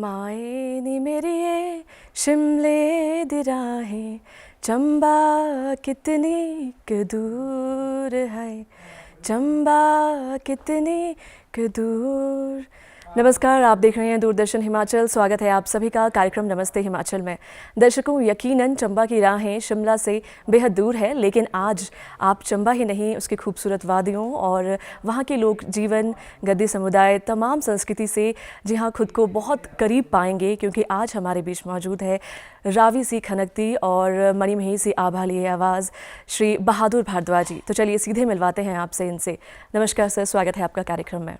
माए नी मेरिए शिमले दी राहें चंबा कितनी क दूर है, चंबा कितनी क दूर। नमस्कार, आप देख रहे हैं दूरदर्शन हिमाचल। स्वागत है आप सभी का कार्यक्रम नमस्ते हिमाचल में। दर्शकों, यकीनन चंबा की राहें शिमला से बेहद दूर है, लेकिन आज आप चंबा ही नहीं, उसकी खूबसूरत वादियों और वहाँ के लोक जीवन, गद्दी समुदाय, तमाम संस्कृति से जी हाँ खुद को बहुत करीब पाएंगे, क्योंकि आज हमारे बीच मौजूद है रावी सी खनकती और मणिमहेश सी आभा लिए आवाज़ श्री बहादुर भारद्वाज जी। तो चलिए सीधे मिलवाते हैं आपसे इनसे। नमस्कार सर, स्वागत है आपका कार्यक्रम में।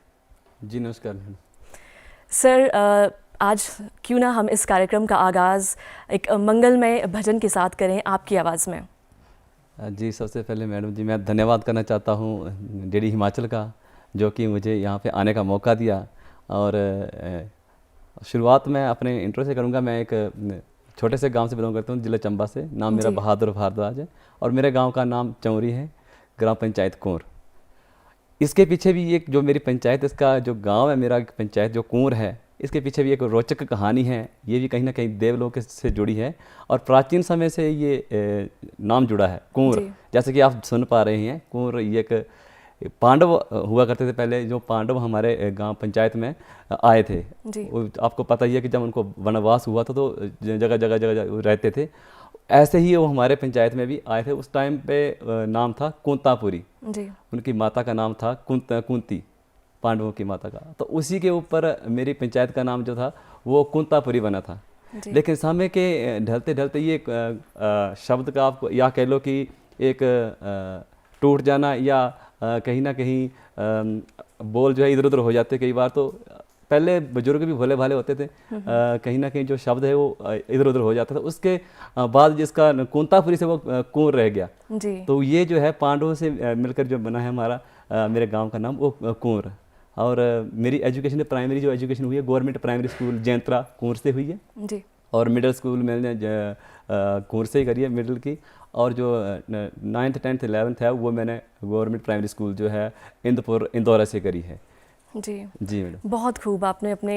जी नमस्कार सर, आज क्यों ना हम इस कार्यक्रम का आगाज़ एक मंगलमय भजन के साथ करें आपकी आवाज़ में। जी, सबसे पहले मैडम जी मैं धन्यवाद करना चाहता हूँ डीडी हिमाचल का, जो कि मुझे यहाँ पे आने का मौका दिया। और शुरुआत मैं अपने इंट्रो से करूँगा। मैं एक छोटे से गांव से बिलोंग करता हूँ, जिला चंबा से। नाम मेरा बहादुर भारद्वाज है और मेरे गांव का नाम चौरी है, ग्राम पंचायत कुंवर। इसके पीछे भी एक जो मेरी पंचायत, इसका जो गांव है मेरा पंचायत जो कुंवर है, इसके पीछे भी एक रोचक कहानी है। ये भी कहीं ना कहीं देवलोक से जुड़ी है और प्राचीन समय से ये नाम जुड़ा है कुंवर। जैसे कि आप सुन पा रहे हैं, कुंवर ये एक पांडव हुआ करते थे पहले, जो पांडव हमारे गांव पंचायत में आए थे। आपको पता ही है कि जब उनको वनवास हुआ था तो जगह जगह जगह रहते थे। ऐसे ही वो हमारे पंचायत में भी आए थे। उस टाइम पे नाम था कुंतापुरी, उनकी माता का नाम था कुंती, पांडवों की माता का। तो उसी के ऊपर मेरी पंचायत का नाम जो था वो कुंतापुरी बना था। लेकिन समय के ढलते ढलते ये शब्द का आप या कह लो कि एक टूट जाना या कहीं ना कहीं बोल जो है इधर उधर हो जाते कई बार। तो पहले बुजुर्ग भी भोले भाले होते थे, कहीं ना कहीं जो शब्द है वो इधर उधर हो जाता था। उसके बाद जिसका कुंतापुरी से वो कुंवर रह गया। तो ये जो है पांडवों से मिलकर जो बना है हमारा मेरे गांव का नाम वो कुंवर। और मेरी एजुकेशन, प्राइमरी जो एजुकेशन हुई है गवर्नमेंट प्राइमरी स्कूल जैंतरा कुंवर से हुई है। और मिडिल स्कूल मैंने कुंवर से ही करी है मिडिल की। और जो 9th 10th 11th है वो मैंने गवर्नमेंट प्राइमरी स्कूल जो है इंदौरा से करी है। जी मैडम, बहुत खूब। आपने अपने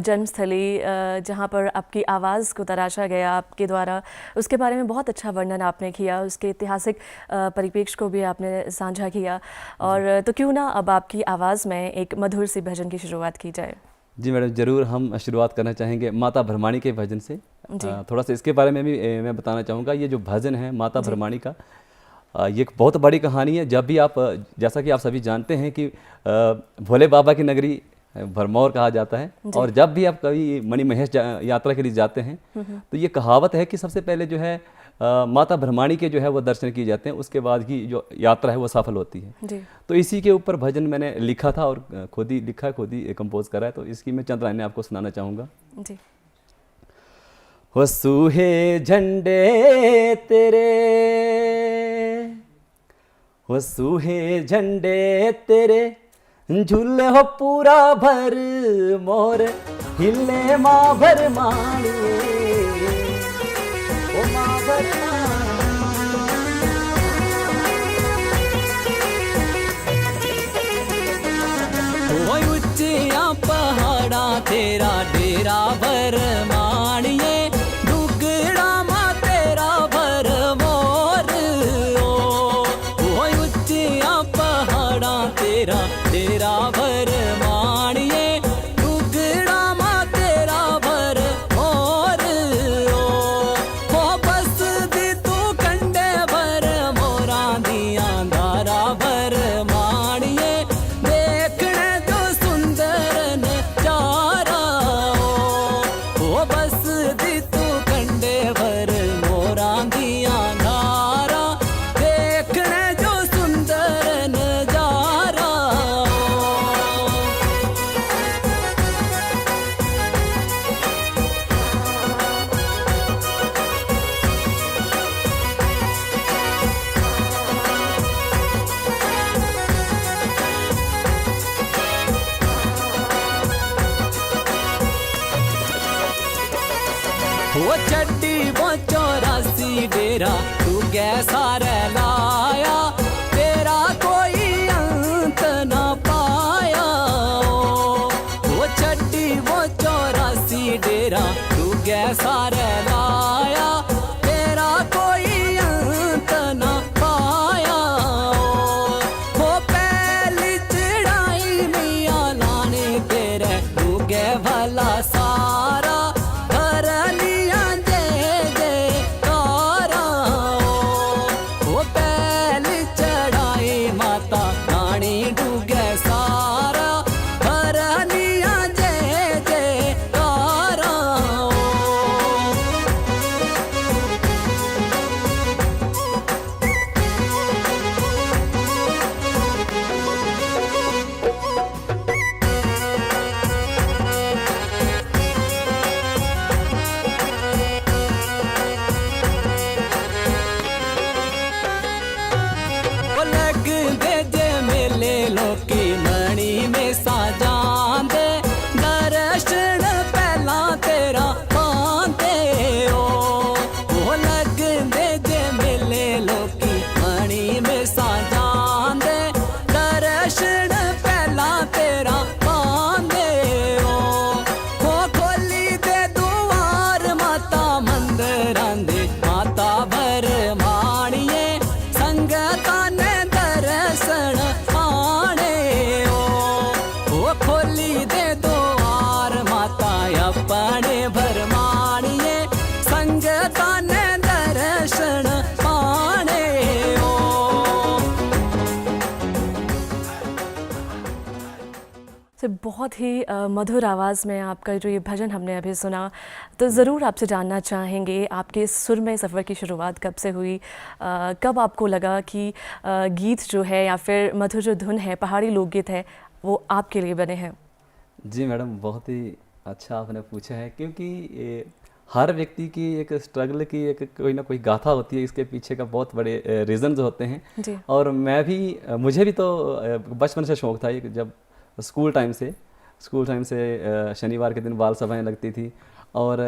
जन्मस्थली जहाँ पर आपकी आवाज़ को तराशा गया आपके द्वारा, उसके बारे में बहुत अच्छा वर्णन आपने किया, उसके ऐतिहासिक परिप्रेक्ष्य को भी आपने साझा किया। और तो क्यों ना अब आपकी आवाज़ में एक मधुर सी भजन की शुरुआत की जाए। जी मैडम, ज़रूर। हम शुरुआत करना चाहेंगे माता भरमाणी के भजन से। थोड़ा सा इसके बारे में भी मैं बताना चाहूँगा। ये जो भजन है माता भरमाणी का, ये एक बहुत बड़ी कहानी है। जब भी आप, जैसा कि आप सभी जानते हैं कि भोले बाबा की नगरी भरमौर कहा जाता है, और जब भी आप कभी मणिमहेश यात्रा के लिए जाते हैं तो ये कहावत है कि सबसे पहले जो है माता भरमाणी के जो है वो दर्शन किए जाते हैं, उसके बाद की जो यात्रा है वो सफल होती है। तो इसी के ऊपर भजन मैंने लिखा था और खुद ही लिखा, खुद ही कंपोज करा है। तो इसकी मैं चंद लाइनें आपको सुनाना चाहूँगा। हो सूहे झंडे तेरे, हो सूहे झंडे तेरे, झूले हो पूरा भर मोर, हिले माँ भर माणी, ओ माँ भर माणी। ऊंचिया पहाड़ा तेरा डेरा भर माणिए, तेरा भर माणिए, डुगड़ा मा तेरा भर मोर ओ बस दी तू कंडे भर मोरा दिया धारा भर माणिए, देखने जो सुंदर नजारा ओ बस दी तू कंडे भर मोरा दिया धारा, देखने जो सुंदर नजारा। वो चड्डी वो 84 डेरा तू कैसा लाया, तेरा कोई अंत न पाया। वो चड्डी वो 84 डेरा तेरा तू सारे लाया, तेरा कोई अंत ना पाया। वो पहली चढ़ाई मिया लाने तेरे तू भला सारा, कर लिया जय जयकारा। वो पहली चढ़ाई माता रानी डूगे सारा, कर लिया जय जयकारा। वो लग दे जे मेले लोकी मणि में साजांदे, दर्शन पहला तेरा पांदे ओ। वो लग दे जे मेले लोकी मणि में साजांदे, दर्शन पहला तेरा पांदे ओ। वो खोली दे दुआर माता मंदिरां दे, माता भरमाणिए संगतां ने दर्शन आने ओ। वो खोली दे द्वार माता अपने भरमाणिए, संगतां ने दर्शन आने ओ। तो बहुत ही मधुर आवाज़ में आपका जो ये भजन हमने अभी सुना, तो ज़रूर आपसे जानना चाहेंगे आपके इस सुरमय सफ़र की शुरुआत कब से हुई, कब आपको लगा कि गीत जो है या फिर मधुर जो धुन है, पहाड़ी लोकगीत है, वो आपके लिए बने हैं। जी मैडम, बहुत ही अच्छा आपने पूछा है, क्योंकि हर व्यक्ति की एक स्ट्रगल की एक कोई ना कोई गाथा होती है, इसके पीछे का बहुत बड़े रीज़न्स होते हैं। जी। और मुझे भी तो बचपन से शौक़ था, एक जब स्कूल टाइम से शनिवार के दिन बाल सभाएं लगती थी, और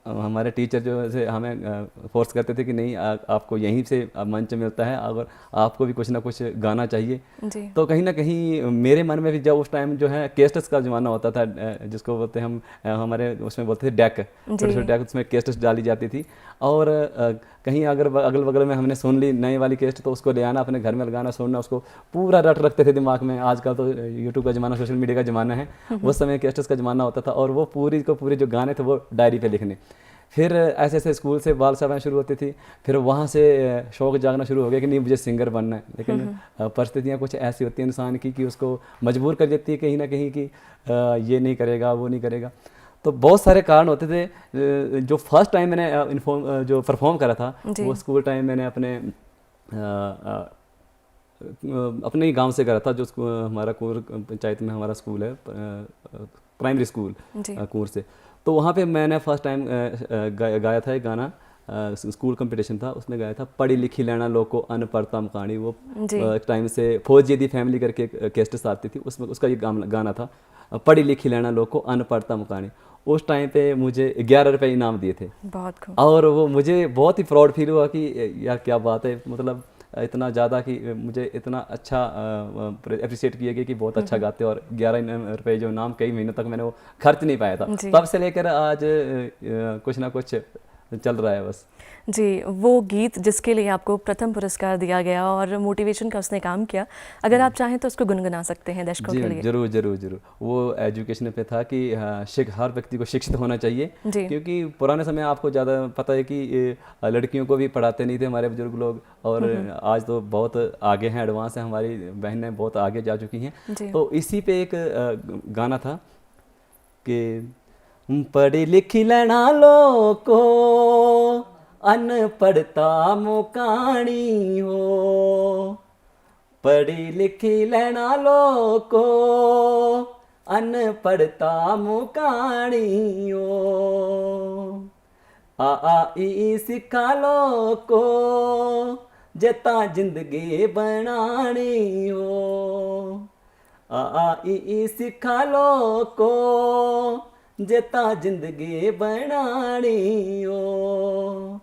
हमारे टीचर जो है हमें फोर्स करते थे कि नहीं, आपको यहीं से मंच मिलता है, अगर आपको भी कुछ ना कुछ गाना चाहिए। जी। तो कहीं ना कहीं मेरे मन में भी, जब उस टाइम जो है कैसेट्स का ज़माना होता था, जिसको बोलते हैं हम, हमारे उसमें बोलते थे डेक, छोटे छोटे डेक, उसमें कैसेट्स डाली जाती थी। और कहीं अगर अगल बगल में हमने सुन ली नई वाली कैसेट, तो उसको ले आना अपने घर में लगाना, सुनना, उसको पूरा रट रखते थे दिमाग में। आजकल तो यूट्यूब का ज़माना, सोशल मीडिया का ज़माना है, उस समय कैसेट्स का ज़माना होता था, और वो पूरी जो गाने थे वो डायरी पे लिखने। फिर ऐसे ऐसे स्कूल से बाल सभाएं शुरू होती थी, फिर वहाँ से शौक़ जागना शुरू हो गया कि नहीं, मुझे सिंगर बनना है। लेकिन परिस्थितियाँ कुछ ऐसी होती हैं इंसान की कि उसको मजबूर कर देती है कहीं ना कहीं कि ये नहीं करेगा, वो नहीं करेगा। तो बहुत सारे कारण होते थे। जो फर्स्ट टाइम मैंने जो परफॉर्म करा था, वो स्कूल टाइम मैंने अपने ही गांव से करा था, जो हमारा कूर पंचायत में हमारा स्कूल है, प्राइमरी स्कूल कूर से। तो वहाँ पे मैंने फर्स्ट टाइम गाया था एक गाना, स्कूल कंपटीशन था, उसमें गाया था, पढ़ी लिखी लैना लोको अनपढ़ता मकानी। वो एक टाइम से फौजी दी फैमिली करके कैसेट्स आती थी, उसमें उसका ये गाना था, पढ़ी लिखी लैना लोको अनपढ़ता मकानी। उस टाइम पे मुझे 11 रुपये इनाम दिए थे। बहुत खूब। और वो मुझे बहुत ही प्राउड फील हुआ कि यार क्या बात है, मतलब इतना ज़्यादा कि मुझे इतना अच्छा अप्रिशिएट किया गया कि बहुत अच्छा गाते हो। और 11 रुपये जो नाम, कई महीनों तक मैंने वो खर्च नहीं पाया था, तब से लेकर आज कुछ ना कुछ चल रहा है बस। जी, वो गीत जिसके लिए आपको प्रथम पुरस्कार दिया गया और मोटिवेशन का उसने काम किया, अगर आप चाहें तो उसको गुनगुना सकते हैं दर्शकों के लिए। जरूर जरूर जरूर। वो एजुकेशन पे था कि हर व्यक्ति को शिक्षित होना चाहिए, क्योंकि पुराने समय आपको ज़्यादा पता है कि लड़कियों को भी पढ़ाते नहीं थे हमारे बुजुर्ग लोग, और आज तो बहुत आगे हैं, एडवांस हैं, हमारी बहनें बहुत आगे जा चुकी हैं। तो इसी पे एक गाना था कि पढ़ी लिखी लैना लोको अनपढ़ता मुकाणी हो, पढ़ी लिखी लैना लोको अनपढ़ता मुकाणी हो। आ ई सिखा लोको जता जिंदगी बनानी हो। आ ई सिखा लोको जता जिंदगी बनानी हो।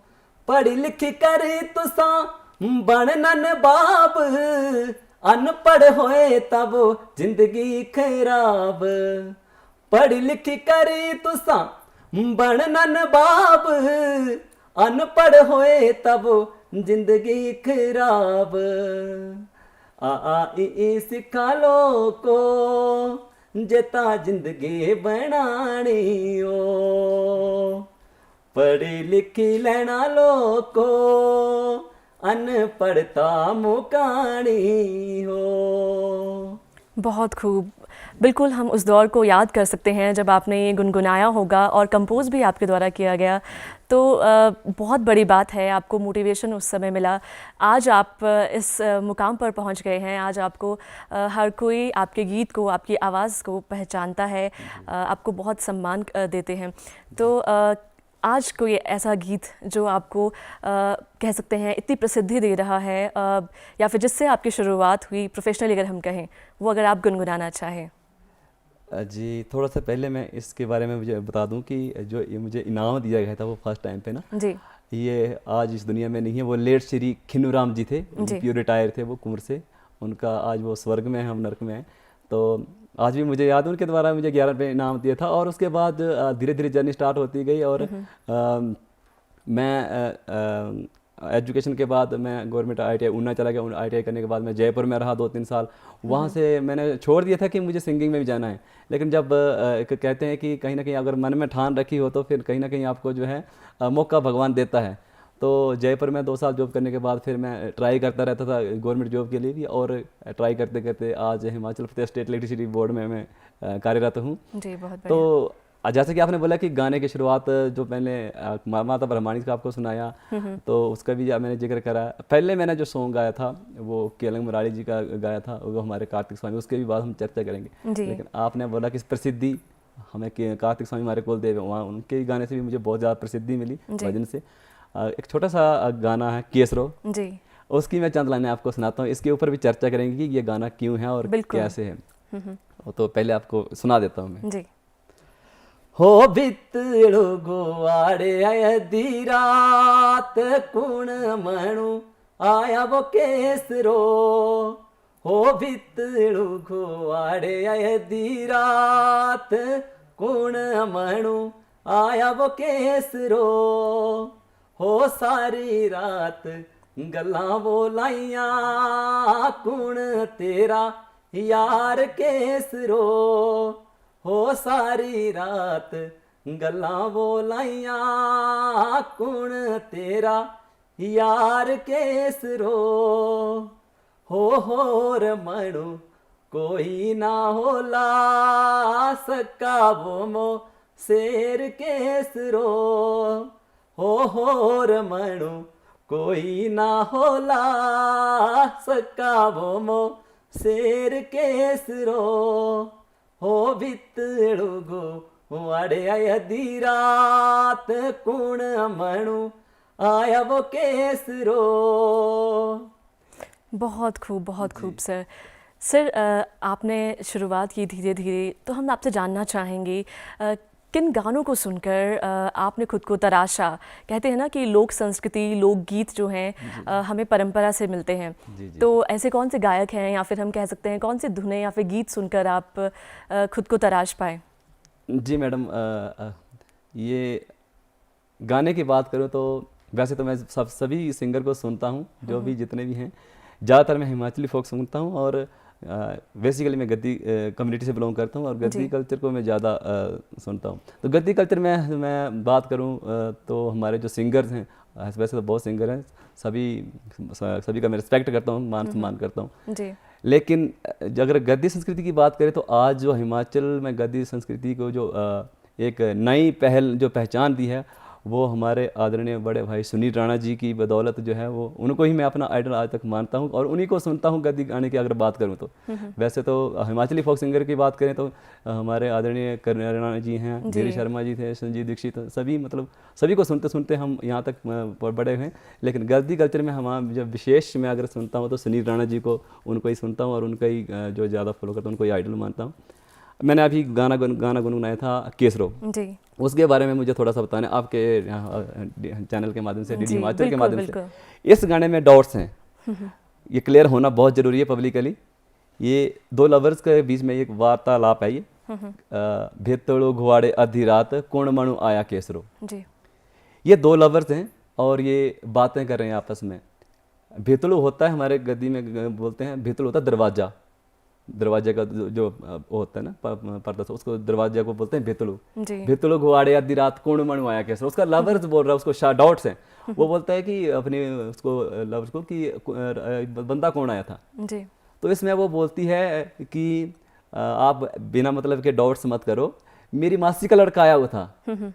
पढ़ी लिखी करी तुसा बनन बाब, अनपढ़ होए तब जिंदगी खराब। पढ़ी लिखी करी तुसा बननन बाब अनपढ़ होए तब जिंदगी खराब आ ई सिखा लो को जेता जिंदगी बनानी ओ पढ़ी लिखी लेना लोको अनपढ़ता मुकानी हो। बहुत खूब। बिल्कुल हम उस दौर को याद कर सकते हैं जब आपने ये गुनगुनाया होगा और कंपोज़ भी आपके द्वारा किया गया, तो बहुत बड़ी बात है, आपको मोटिवेशन उस समय मिला। आज आप इस मुकाम पर पहुंच गए हैं, आज आपको हर कोई आपके गीत को, आपकी आवाज़ को पहचानता है, आपको बहुत सम्मान देते हैं। तो आज कोई ऐसा गीत जो आपको कह सकते हैं इतनी प्रसिद्धि दे रहा है, या फिर जिससे आपकी शुरुआत हुई प्रोफेशनली अगर हम कहें, वो अगर आप गुनगुनाना चाहें। जी, थोड़ा सा पहले मैं इसके बारे में मुझे बता दूं कि जो ये मुझे इनाम दिया गया था वो फर्स्ट टाइम पे ना जी, ये आज इस दुनिया में नहीं है। वो लेट श्री खिन्नूराम जी थे, प्योर रिटायर थे वो कुंवर से। उनका आज वो स्वर्ग में है, हम नरक में हैं। तो आज भी मुझे याद है उनके द्वारा मुझे 11 रुपये इनाम दिया था। और उसके बाद धीरे धीरे जर्नी स्टार्ट होती गई। और मैं एजुकेशन के बाद मैं गवर्नमेंट ITI ऊना चला गया। ITI करने के बाद मैं जयपुर में रहा 2-3 साल। वहाँ से मैंने छोड़ दिया था कि मुझे सिंगिंग में भी जाना है। लेकिन जब कहते हैं कि कहीं ना कहीं अगर मन में ठान रखी हो तो फिर कहीं ना कहीं आपको जो है मौका भगवान देता है। तो जयपुर में 2 साल जॉब करने के बाद फिर मैं ट्राई करता रहता था गवर्नमेंट जॉब के लिए भी। और ट्राई करते करते आज Himachal Pradesh state electricity board में मैं कार्यरत हूँ। जी, बहुत बढ़िया। तो जैसे कि आपने बोला कि गाने की शुरुआत जो पहले माता ब्रह्माणी का आपको सुनाया, तो उसका भी मैंने जिक्र करा। पहले मैंने जो सॉन्ग गाया था वो केलंग मुरारी जी का गाया था, वो हमारे कार्तिक स्वामी, उसके भी बाद हम चर्चा करेंगे। लेकिन आपने बोला कि प्रसिद्धि हमें कार्तिक स्वामी हमारे कुल देव, वहाँ उनके गाने से भी मुझे बहुत ज़्यादा प्रसिद्धि मिली भजन से। एक छोटा सा गाना है केसरो जी, उसकी मैं चंद लाइनें आपको सुनाता हूँ। इसके ऊपर भी चर्चा करेंगे कि ये गाना क्यों है और कैसे है। तो पहले आपको सुना देता हूँ मैं जी। हो बितड़ो गोवाड़े अधी रात कुण मणु आया वो केसरो। हो बितड़ो गोवाड़े अधी रात कुण मणु आया वो केसरो। हो सारी रात गल्लां बोलाइया कुण तेरा यार केसरो। हो सारी रात गल्लां बोलाइया कुण तेरा यार केसरो। होर मणु कोई ना होला सका वो मो शेर केसरो। होर मणु कोई ना होला सका वो मो शेर केसरो। हो बितड़ो गो वाड़े अधी रात कुण मणु आया वो केसरो। बहुत खूब, बहुत खूब सर। सर, आपने शुरुआत की धीरे धीरे, तो हम आपसे जानना चाहेंगे किन गानों को सुनकर आपने खुद को तराशा। कहते हैं ना कि लोक संस्कृति, लोकगीत जो हैं हमें परंपरा से मिलते हैं। तो ऐसे कौन से गायक हैं, या फिर हम कह सकते हैं कौन से धुनें या फिर गीत सुनकर आप खुद को तराश पाए? जी मैडम, ये गाने की बात करूँ तो वैसे तो मैं सभी सिंगर को सुनता हूँ, जो भी जितने भी हैं। ज़्यादातर मैं हिमाचली फोक सुनता हूँ और बेसिकली मैं गद्दी कम्युनिटी से बिलोंग करता हूँ और गद्दी कल्चर को मैं ज़्यादा सुनता हूँ। तो गद्दी कल्चर में मैं बात करूँ तो हमारे जो सिंगर्स हैं, वैसे तो बहुत सिंगर हैं, सभी का मैं रिस्पेक्ट करता हूँ, मान सम्मान करता हूँ जी। लेकिन अगर गद्दी संस्कृति की बात करें तो आज जो हिमाचल में गद्दी संस्कृति को जो एक नई पहल जो पहचान दी है, वो हमारे आदरणीय बड़े भाई सुनील राणा जी की बदौलत जो है, वो उनको ही मैं अपना आइडल आज तक मानता हूँ और उन्हीं को सुनता हूँ गद्दी गाने की अगर बात करूँ तो। वैसे तो हिमाचली फोक सिंगर की बात करें तो हमारे आदरणीय करण राणा जी हैं, धीरे शर्मा जी थे, संजीव दीक्षित, सभी मतलब सभी को सुनते सुनते हम यहाँ तक बड़े हैं। लेकिन गद्दी कल्चर में हम जब विशेष मैं अगर सुनता हूँ तो सुनील राणा जी को, उनको ही सुनता हूँ और उनका ही जो ज़्यादा फॉलो करता हूँ, उनको ही आइडल मानता हूँ। मैंने अभी गाना गुनगुनाया था केसरो जी, उसके बारे में मुझे थोड़ा सा बताना आपके चैनल के माध्यम से, डीडी हिमाचल के माध्यम से। इस गाने में डॉट्स हैं, ये क्लियर होना बहुत ज़रूरी है पब्लिकली। ये दो लवर्स के बीच में एक वार्तालाप है, ये भेतड़ो घुवाड़े आधी रात कौन मनु आया केसरो। जी ये दो लवर्स हैं और ये बातें कर रहे हैं आपस में। भेतड़ो होता है हमारे गद्दी में बोलते हैं, भेतड़ो होता है दरवाजा, दरवाजे का जो वो होता है ना पर्दा, उसको दरवाजे को बोलते हैं भेतड़ो। जी भेतड़ो घुवाड़े आधी रात कौन मनु आया केसरो। उसका लवर्स बोल रहा है, उसको डाउट्स हैं। वो बोलता है कि अपने उसको लवर्स को कि बंदा कौन आया था। जी तो इसमें वो बोलती है कि आप बिना मतलब के डाउट्स मत करो, मेरी मासी का लड़का आया हुआ था।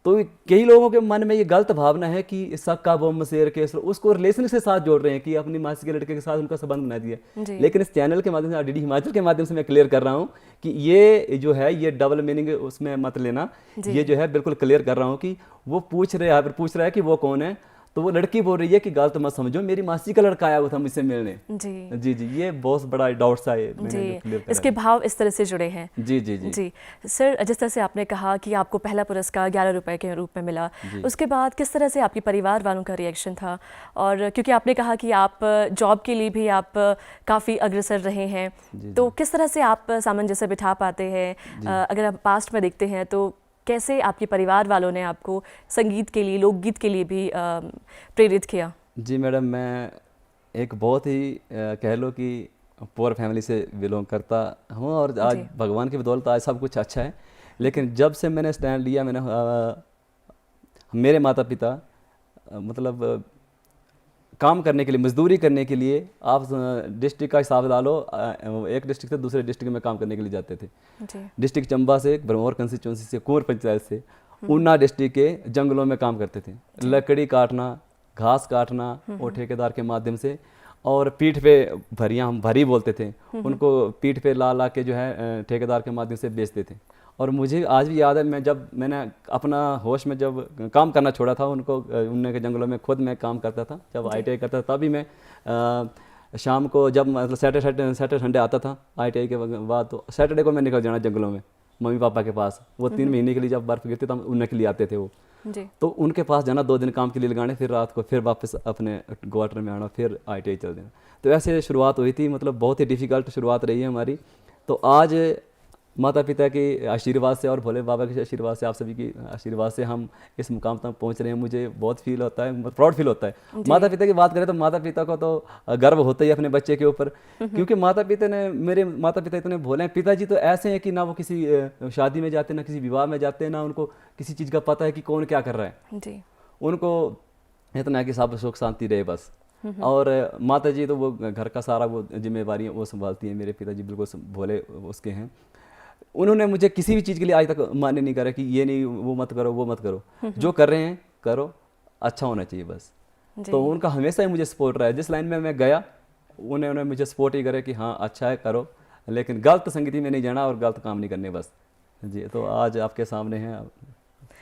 तो कई लोगों के मन में ये गलत भावना है कि सक्का बम शेर केस, उसको रिलेशन के साथ जोड़ रहे हैं कि अपनी मासी के लड़के के साथ उनका संबंध बना दिया। लेकिन इस चैनल के माध्यम से, डीडी हिमाचल के माध्यम से मैं क्लियर कर रहा हूँ कि ये जो है ये डबल मीनिंग उसमें मत लेना। ये जो है बिल्कुल क्लियर कर रहा हूँ कि वो पूछ रहा है कि वो कौन है, तो वो लड़की बोल रही है कि गलत मत समझो, मेरी मासी का लड़का आया हुआ था मुझसे मिलने। जी जी जी, ये बहुत बड़ा डाउट सा है, मैंने जो क्लियर करा इसके भाव इस तरह से जुड़े हैं। जी जी जी जी सर, जिस तरह से आपने कहा कि आपको पहला पुरस्कार 11 रुपए के रूप में मिला, उसके बाद किस तरह से आपके परिवार वालों का रिएक्शन था? और क्योंकि आपने कहा कि आप जॉब के लिए भी आप काफ़ी अग्रसर रहे हैं, तो किस तरह से आप सामंजस्य बिठा पाते हैं? अगर आप पास्ट में देखते हैं तो कैसे आपके परिवार वालों ने आपको संगीत के लिए, लोकगीत के लिए भी प्रेरित किया? जी मैडम, मैं एक बहुत ही कह लो कि पुअर फैमिली से बिलोंग करता हूँ और आज भगवान की बदौलत आज सब कुछ अच्छा है। लेकिन जब से मैंने स्टैंड लिया, मैंने मेरे माता पिता मतलब काम करने के लिए, मजदूरी करने के लिए, आप डिस्ट्रिक्ट का हिसाब ला लो, एक डिस्ट्रिक्ट से दूसरे डिस्ट्रिक्ट में काम करने के लिए जाते थे। डिस्ट्रिक्ट चंबा से, भरमौर कंस्टिट्यूंसी से, कुंवर पंचायत से, ऊना डिस्ट्रिक्ट के जंगलों में काम करते थे, लकड़ी काटना, घास काटना और ठेकेदार के माध्यम से, और पीठ पे भरियाँ, हम भरी बोलते थे, उनको पीठ पे ला ला के जो है ठेकेदार के माध्यम से बेचते थे। और मुझे आज भी याद है, मैंने अपना होश में जब काम करना छोड़ा था, उनने के जंगलों में खुद मैं काम करता था। जब ITI करता था तभी मैं शाम को जब मतलब सैटरडे संडे आता था ITI के बाद, तो सैटरडे को मैं निकल जाना जंगलों में मम्मी पापा के पास। वो 3 महीने के लिए जब बर्फ़ गिरती तब उनके लिए आते थे वो जी। तो उनके पास जाना, 2 दिन काम के लिए लगाने, फिर रात को फिर वापस अपने क्वार्टर में आना, फिर ITI चल देना। तो ऐसे शुरुआत हुई थी, मतलब बहुत ही डिफ़िकल्ट शुरुआत रही है हमारी। तो आज माता पिता के आशीर्वाद से और भोले बाबा के आशीर्वाद से, आप सभी की आशीर्वाद से हम इस मुकाम तक पहुंच रहे हैं। मुझे बहुत फील होता है, प्राउड फील होता है। माता पिता की बात करें तो माता पिता को तो गर्व होता ही अपने बच्चे के ऊपर, क्योंकि मेरे माता पिता इतने भोले हैं। पिताजी तो ऐसे हैं कि ना वो किसी शादी में जाते, ना किसी विवाह में जाते, ना उनको किसी चीज़ का पता है कि कौन क्या कर रहा है जी। उनको इतना है कि सब सुख शांति रहे बस। और माता जी तो वो घर का सारा वो जिम्मेवारी वो संभालती हैं। मेरे पिताजी बिल्कुल भोले उसके हैं। उन्होंने मुझे किसी भी चीज़ के लिए आज तक मान्य नहीं करा कि ये नहीं, वो मत करो, वो मत करो। जो कर रहे हैं करो, अच्छा होना चाहिए बस। तो उनका हमेशा ही मुझे सपोर्ट रहा है। जिस लाइन में मैं गया उन्होंने मुझे सपोर्ट ही करे कि हाँ अच्छा है करो, लेकिन गलत संगति में नहीं जाना और गलत काम नहीं करने बस। जी, तो आज आपके सामने हैं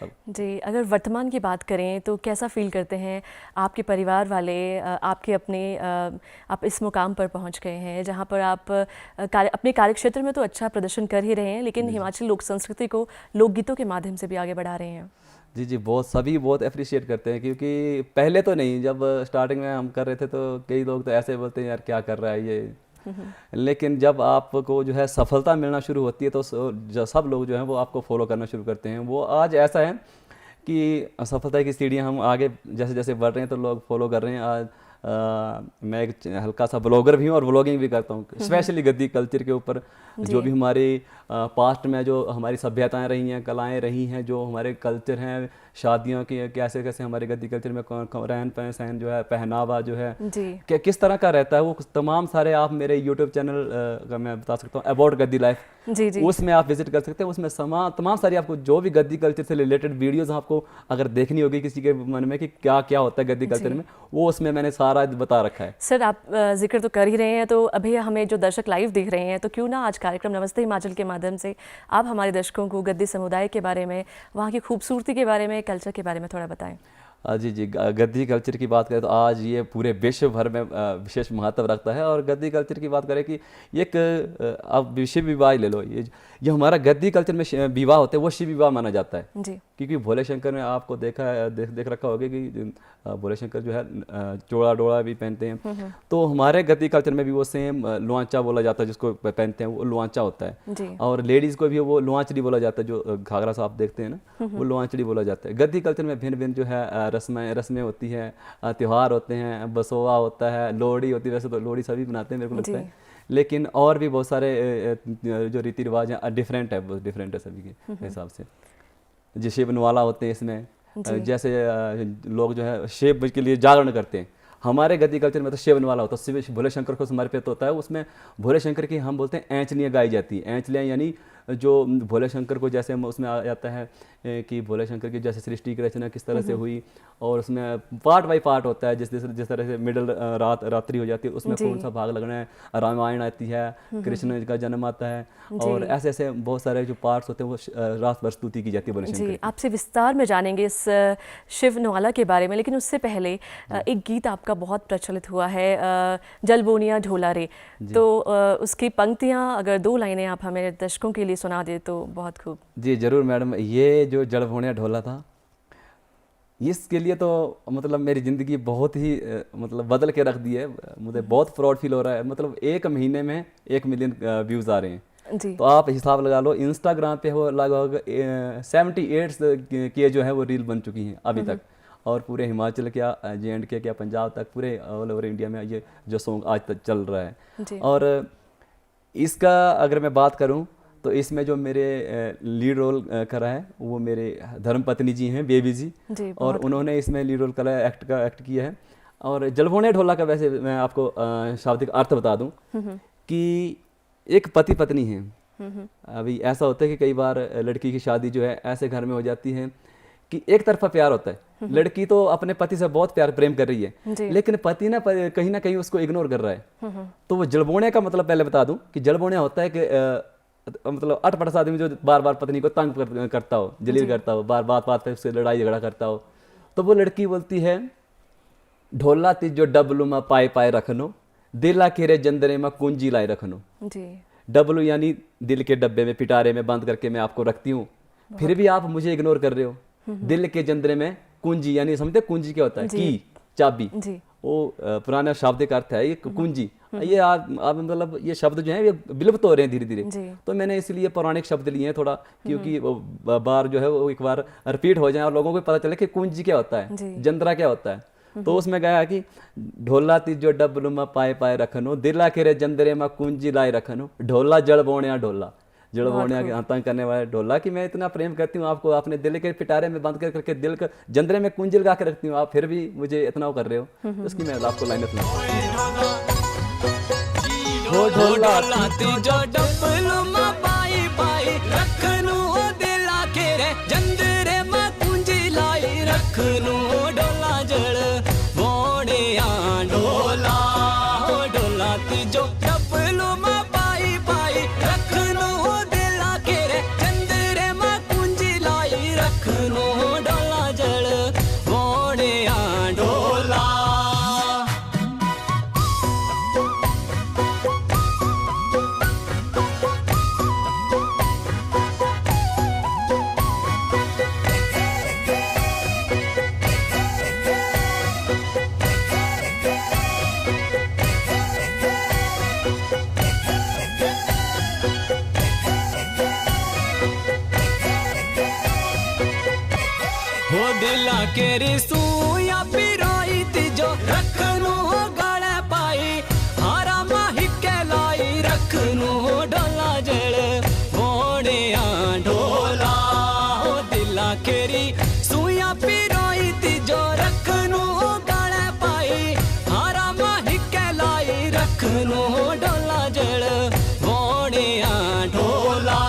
सब। जी, अगर वर्तमान की बात करें तो कैसा फील करते हैं आपके परिवार वाले, आपके अपने आप इस मुकाम पर पहुंच गए हैं जहां पर आप अपने कार्यक्षेत्र में तो अच्छा प्रदर्शन कर ही रहे हैं, लेकिन हिमाचल लोक संस्कृति को लोकगीतों के माध्यम से भी आगे बढ़ा रहे हैं? जी जी, सभी बहुत अप्रिशिएट करते हैं, क्योंकि पहले तो नहीं, जब स्टार्टिंग में हम कर रहे थे तो कई लोग तो ऐसे बोलते हैं यार क्या कर रहा है ये, लेकिन जब आपको जो है सफलता मिलना शुरू होती है तो सब लोग जो हैं वो आपको फॉलो करना शुरू करते हैं। वो आज ऐसा है कि सफलता की सीढ़ियाँ हम आगे जैसे जैसे बढ़ रहे हैं तो लोग फॉलो कर रहे हैं। आज मैं एक हल्का सा ब्लॉगर भी हूँ और व्लॉगिंग भी करता हूँ, स्पेशली गद्दी कल्चर के ऊपर। जो भी हमारी पास्ट में जो हमारी सभ्यताएं रही हैं, कलाएं रही हैं, जो हमारे कल्चर हैं, शादियों की कैसे कैसे हमारे गद्दी कल्चर में रहन सहन जो है, पहनावा जो है किस तरह का रहता है, वो तमाम सारे आप मेरे यूट्यूब चैनल का मैं बता सकता हूँ, अबाउट गद्दी लाइफ, उसमें आप विजिट कर सकते हैं। उसमें तमाम सारी आपको जो भी गद्दी कल्चर से रिलेटेड वीडियोस आपको अगर देखनी होगी किसी के मन में कि क्या क्या होता है गद्दी कल्चर में, वो उसमें मैंने सारा बता रखा है। सर, आप जिक्र तो कर ही रहे हैं, तो अभी हमें जो दर्शक लाइव देख रहे हैं, तो क्यों ना आज कार्यक्रम नमस्ते हिमाचल के माध्यम से आप हमारे दर्शकों को गद्दी समुदाय के बारे में, वहाँ की खूबसूरती के बारे में, कल्चर के बारे में थोड़ा बताएं। जी जी, गद्दी कल्चर की बात करें तो आज ये पूरे विश्व भर में विशेष महत्व रखता है। और गद्दी कल्चर की बात करें कि एक आप शिव विवाह ही ले लो, ये हमारा गद्दी कल्चर में विवाह होते हैं वो शिव विवाह माना जाता है। जी। क्योंकि भोले शंकर में आपको देखा है, देख रखा होगा कि भोले शंकर जो है चोड़ा डोड़ा भी पहनते हैं। तो हमारे गद्दी कल्चर में भी वो सेम लुआंचा बोला जाता है, जिसको पहनते हैं वो लुआंचा होता है। जी। और लेडीज़ को भी वो लुआंचड़ी बोला जाता है, जो घाघरा सा आप देखते हैं ना, वो लुआंचड़ी बोला जाता है। गद्दी कल्चर में भिन्न भिन्न जो है रस्में होती हैं, त्यौहार होते हैं, बसोवा होता है, लोहड़ी होती है। वैसे तो लोहड़ी सभी बनाते हैं मेरे को लगता है, लेकिन और भी बहुत सारे जो रीति रिवाज हैं डिफरेंट है सभी के हिसाब से। जो शिव नवाला होते हैं इसमें, जैसे लोग जो है शिव के लिए जागरण करते हैं। हमारे गद्दी कल्चर में तो शिवन वाला होता है, शिव भोले शंकर को समर्पित होता है। उसमें भोले शंकर की हम बोलते हैं ऐंचलियाँ गाई जाती हैं। ऐंचलियाँ यानी जो भोले शंकर को, जैसे उसमें आ जाता है कि भोले शंकर की जैसे सृष्टि की रचना किस तरह से हुई, और उसमें पार्ट बाय पार्ट होता है। जिस तरह से मिडल रात्रि हो जाती है, उसमें कौन सा भाग लगना है, रामायण आती है, कृष्ण का जन्म आता है, और ऐसे ऐसे बहुत सारे जो पार्ट्स होते हैं वो रात भर स्तुति की जाती है भोले शंकर की। आपसे विस्तार में जानेंगे इस शिव नवाला के बारे में, लेकिन उससे पहले एक गीत आपका बहुत प्रचलित हुआ है, जलबोनिया ढोला रे। तो उसकी पंक्तियाँ अगर 2 लाइनें आप हमें दर्शकों के लिए सुना दे तो बहुत खूब। जी जरूर मैडम। ये जो जलबोनिया ढोला था, इसके लिए तो मतलब मेरी ज़िंदगी बहुत ही मतलब बदल के रख दी है। मुझे बहुत प्राउड फील हो रहा है। मतलब 1 महीने में 1 मिलियन व्यूज़ आ रहे हैं। जी। तो आप हिसाब लगा लो, इंस्टाग्राम पे वो लगभग 78 के जो है वो रील बन चुकी हैं अभी तक। और पूरे हिमाचल क्या, J&K क्या, पंजाब तक, पूरे ऑल ओवर इंडिया में ये जो सॉन्ग आज तक चल रहा है। और इसका अगर मैं बात करूं तो इसमें जो मेरे लीड रोल करा है वो मेरे धर्मपत्नी जी हैं, बेबी जी, और उन्होंने इसमें लीड रोल करा है, एक्ट किया है। और जलबोनिया ढोला का वैसे मैं आपको शाब्दिक अर्थ बता दूं कि एक पति पत्नी है। अभी ऐसा होता है कि कई बार लड़की की शादी जो है ऐसे घर में हो जाती है कि एक तरफा प्यार होता है। लड़की तो अपने पति से बहुत प्यार प्रेम कर रही है, लेकिन पति ना कहीं उसको इग्नोर कर रहा है। तो वो जलबोनिया का मतलब पहले बता दूं कि जलबोनिया होता है कि मतलब अटपट आदमी जो बार बार पत्नी को तंग करता हो, जलील करता हो, बार बात पे उससे लड़ाई झगड़ा करता हो। तो वो लड़की बोलती है, ढोला तिजो डबलू में पाए पाए रखनो, दिला केरे जंदरे में कुंजी लाए रखनो। डबलू यानी दिल के डब्बे में, पिटारे में बंद करके मैं आपको रखती हूँ, फिर भी आप मुझे इग्नोर कर रहे हो। दिल के जंदरे में कुंजी, यानी समझते कुंजी क्या होता है? की, चाबी। वो पुराना शाब्दिक अर्थ है ये कुंजी। ये आप मतलब ये शब्द जो है ये विलुप्त हो रहे हैं धीरे धीरे। तो मैंने इसलिए पौराणिक शब्द लिए हैं थोड़ा, क्योंकि बार जो है वो एक बार रिपीट हो जाए और लोगों को पता चले कि कुंजी क्या होता है, जंदरा क्या होता है। तो उसमें गया कि ढोला तिजो डबलू में पाए पाए रखनो, दिला केरे जंदरे में कुंजी लाए रखनो, ढोला जलबोनिया ढोला, जलबोनिया के तंग करने वाले ढोला कि मैं इतना प्रेम करती हूँ आपको, अपने दिल के पिटारे में बंद करके दिल के जंदरे में कुंजी लगा के रखती हूँ, आप फिर भी मुझे इतना वो कर रहे हो। उसकी मैं आपको लाइन सुना। ढोला तिजो डबलू में पाई पाई रखनू, दिला केरे जंदरे में कुंजी लाई रखनू, ढोला जल बोनिया ढोला, ढोला तिजो डबलू में पाई पाई रखनू, दिला केरे जंदरे में कुंजी लाई रखनू, ढोला जल बोनिया ढोला। हो दिला केरी सूया पिराई तिजो रखनू, गले पाई हारा माही के लाई रखनू, ढोला जल बोनिया ढोला। हो दिला केरी सूया पिराई तिजो रखनू, गले पाई हारा माही के लाई रखनू, ढोला जल बोनिया ढोला।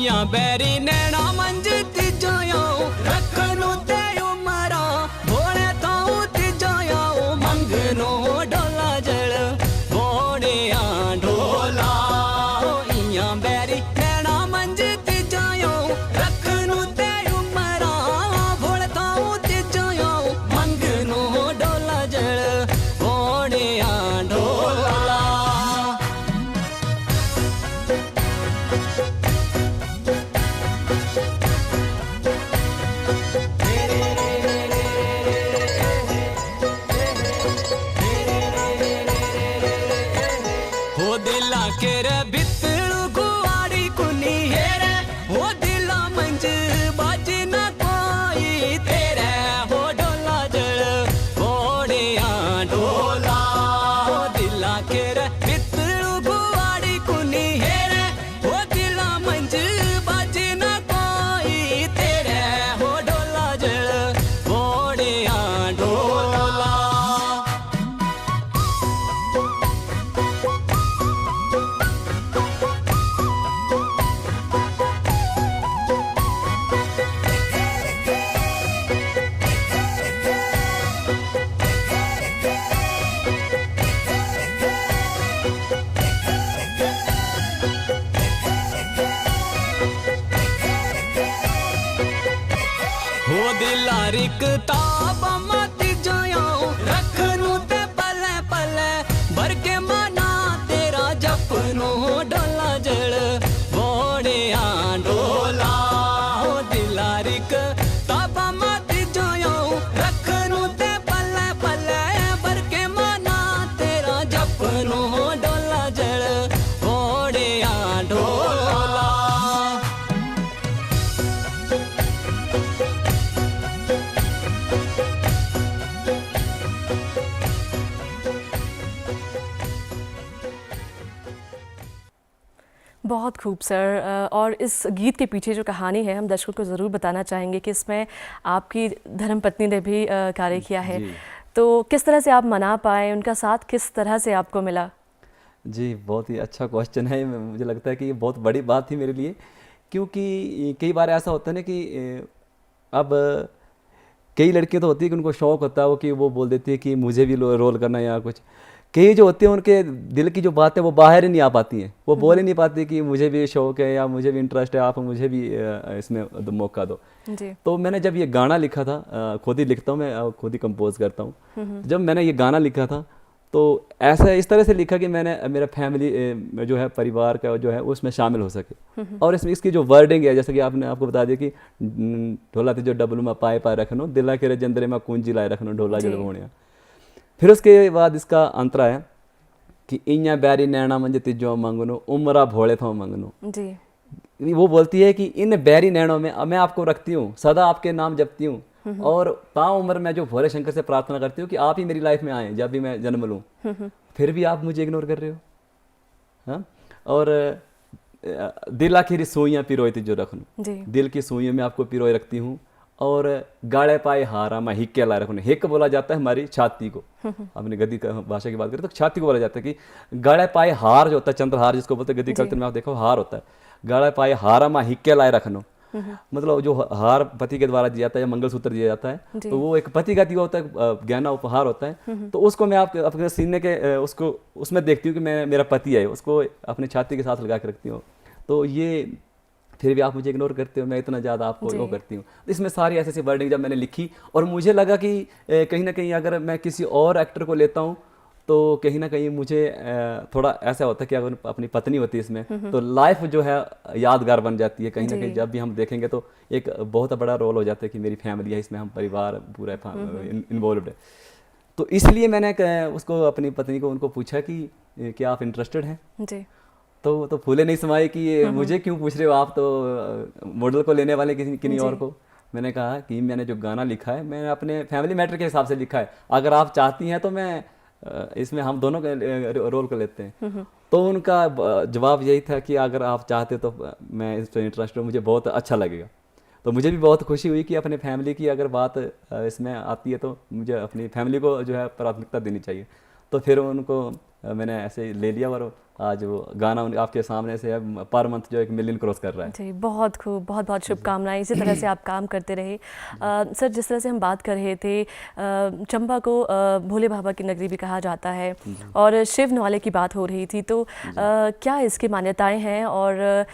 इया बैरी नैना मंज तिजोयो रखनू ते उमरा भोले ताऊ तिजोयो मंगनो डोला जल बोड़िया ढोला इया बैरी नैना मंज तिजोयो रखनू ते उमरा भोले ताऊ तिजोयो मंगनो डोला जल बोड़िया ढोला हो दिला केर बितळू गुवारी कुनी हेरे हो दिला मंज बाजी ना कोई तेरे हो डोला जळ बोड़िया ढोला हो दिला केर बितळू गुवारी कुनी हेरे हो दिला मंज बाजी ना कोई तेरे हो डोला जळ बोड़िया ढोला हो दिला रिकता बमती जोयो रखनू ते पले पले भर के मना तेरा जपनो डोला जल बोड़िया ढोला हो दिला रिकता बमती जोयो रखनू ते पले पले भर के मना तेरा जपनो डोला जल बोड़िया ढोला बहुत खूब सर। और इस गीत के पीछे जो कहानी है हम दर्शकों को ज़रूर बताना चाहेंगे कि इसमें आपकी धर्मपत्नी ने भी कार्य किया है। जी। तो किस तरह से आप मना पाए, उनका साथ किस तरह से आपको मिला? जी, बहुत ही अच्छा क्वेश्चन है। मुझे लगता है कि ये बहुत बड़ी बात थी मेरे लिए, क्योंकि कई बार ऐसा होता है ना कि अब कई लड़कियां तो होती है कि उनको शौक होता है वो कि वो बोल देती है कि मुझे भी रोल करना है या कुछ। कई जो होते हैं उनके दिल की जो बात है वो बाहर ही नहीं आ पाती हैं, वो बोल ही नहीं पाती कि मुझे भी शौक है या मुझे भी इंटरेस्ट है, आप मुझे भी इसमें मौका दो। जी। तो मैंने जब ये गाना लिखा था, खुद ही लिखता हूँ मैं, खुद ही कंपोज करता हूँ। जब मैंने ये गाना लिखा था तो ऐसा इस तरह से लिखा कि मैंने मेरा फैमिली जो है, परिवार का जो है उसमें शामिल हो सके। और इसमें इसकी जो वर्डिंग है, जैसे कि आपको बता दिया कि ढोला जो डबलू में पाए पाए रखनो, दिला के जंदरे में कुंजी लाए रखनो, ढोला जल होने। फिर उसके बाद इसका अंतरा है कि इया बैरी नैना मंज तिजो मंगनो उमरा भोले थो मंगनो। जी। वो बोलती है कि इन बैरी नैनों में मैं आपको रखती हूँ, सदा आपके नाम जपती हूँ, और ताउम्र मैं जो भोले शंकर से प्रार्थना करती हूँ कि आप ही मेरी लाइफ में आए जब भी मैं जन्म लूँ, फिर भी आप मुझे इग्नोर कर रहे हो। हाँ? और दिल आखिर सुइयाँ पिरोई तिजो रखनू, दिल की सुइयों में आपको पिरोई रखती हूँ, और गाड़े पाए हारा मैं हिक्के ला रखूँ। हिक बोला जाता है हमारी छाती को, अपनी गद्दी भाषा की बात करें तो छाती को बोला जाता है कि गाड़े पाए हार जो होता है, चंद्रहार जिसको बोलते हैं गद्दी कल्चर में, आप देखो हार होता है, गाड़े पाए हारा मैं हिक्के लाए रखनो। मतलब जो हार पति के द्वारा दिया जाता है या मंगलसूत्र दिया जाता है, तो वो एक पति का दिया होता है, गहना उपहार होता है। तो उसको मैं आप अपने सीने के उसको उसमें देखती हूँ कि मैं मेरा पति है, उसको अपनी छाती के साथ लगा के रखती हूँ। तो ये फिर भी आप मुझे इग्नोर करते हो, मैं इतना ज़्यादा आपको वो करती हूँ। इसमें सारी ऐसी वर्डिंग जब मैंने लिखी, और मुझे लगा कि कहीं ना कहीं अगर मैं किसी और एक्टर को लेता हूँ तो कहीं ना कहीं मुझे थोड़ा ऐसा होता है कि अगर अपनी पत्नी होती है इसमें तो लाइफ जो है यादगार बन जाती है। कहीं ना कहीं जब भी हम देखेंगे तो एक बहुत बड़ा रोल हो जाता है कि मेरी फैमिली है इसमें, हम परिवार पूरा इन्वॉल्व है। तो इसलिए मैंने उसको, अपनी पत्नी को, उनको पूछा कि क्या आप इंटरेस्टेड हैं? जी। तो फूले नहीं समाये कि मुझे क्यों पूछ रहे हो, आप तो मॉडल को लेने वाले किसी और को। मैंने कहा कि मैंने जो गाना लिखा है मैंने अपने फैमिली मैटर के हिसाब से लिखा है, अगर आप चाहती हैं तो मैं इसमें हम दोनों के रोल को लेते हैं। तो उनका जवाब यही था कि अगर आप चाहते तो मैं इस पर इंटरेस्ट हूँ, मुझे बहुत अच्छा लगेगा। तो मुझे भी बहुत खुशी हुई कि अपने फैमिली की अगर बात इसमें आती है तो मुझे अपनी फैमिली को जो है प्राथमिकता देनी चाहिए। तो फिर उनको मैंने ऐसे ले लिया और आज वो गाना आपके सामने से अब पर मंथ जो 1 मिलियन क्रॉस कर रहा है। जी, बहुत खूब, बहुत बहुत शुभकामनाएं, इसी तरह से आप काम करते रहे। सर, जिस तरह से हम बात कर रहे थे, चंबा को भोले बाबा की नगरी भी कहा जाता है और शिव नवाले की बात हो रही थी, तो क्या इसकी मान्यताएं हैं और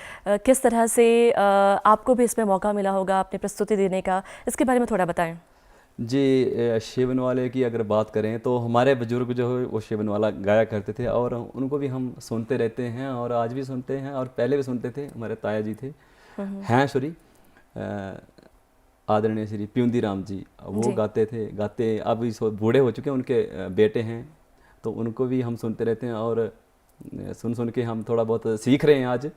किस तरह से आपको भी इसमें मौका मिला होगा अपनी प्रस्तुति देने का, इसके बारे में थोड़ा बताएं। जी, शिवनवाले की अगर बात करें तो हमारे बुजुर्ग जो है वो शिवनवाला गाया करते थे और उनको भी हम सुनते रहते हैं और आज भी सुनते हैं और पहले भी सुनते थे। हमारे ताया जी थे, हैं श्री आदरणीय श्री प्यूंदी राम जी, वो गाते अब इस बूढ़े हो चुके हैं, उनके बेटे हैं, तो उनको भी हम सुनते रहते हैं और सुन के हम थोड़ा बहुत सीख रहे हैं। आज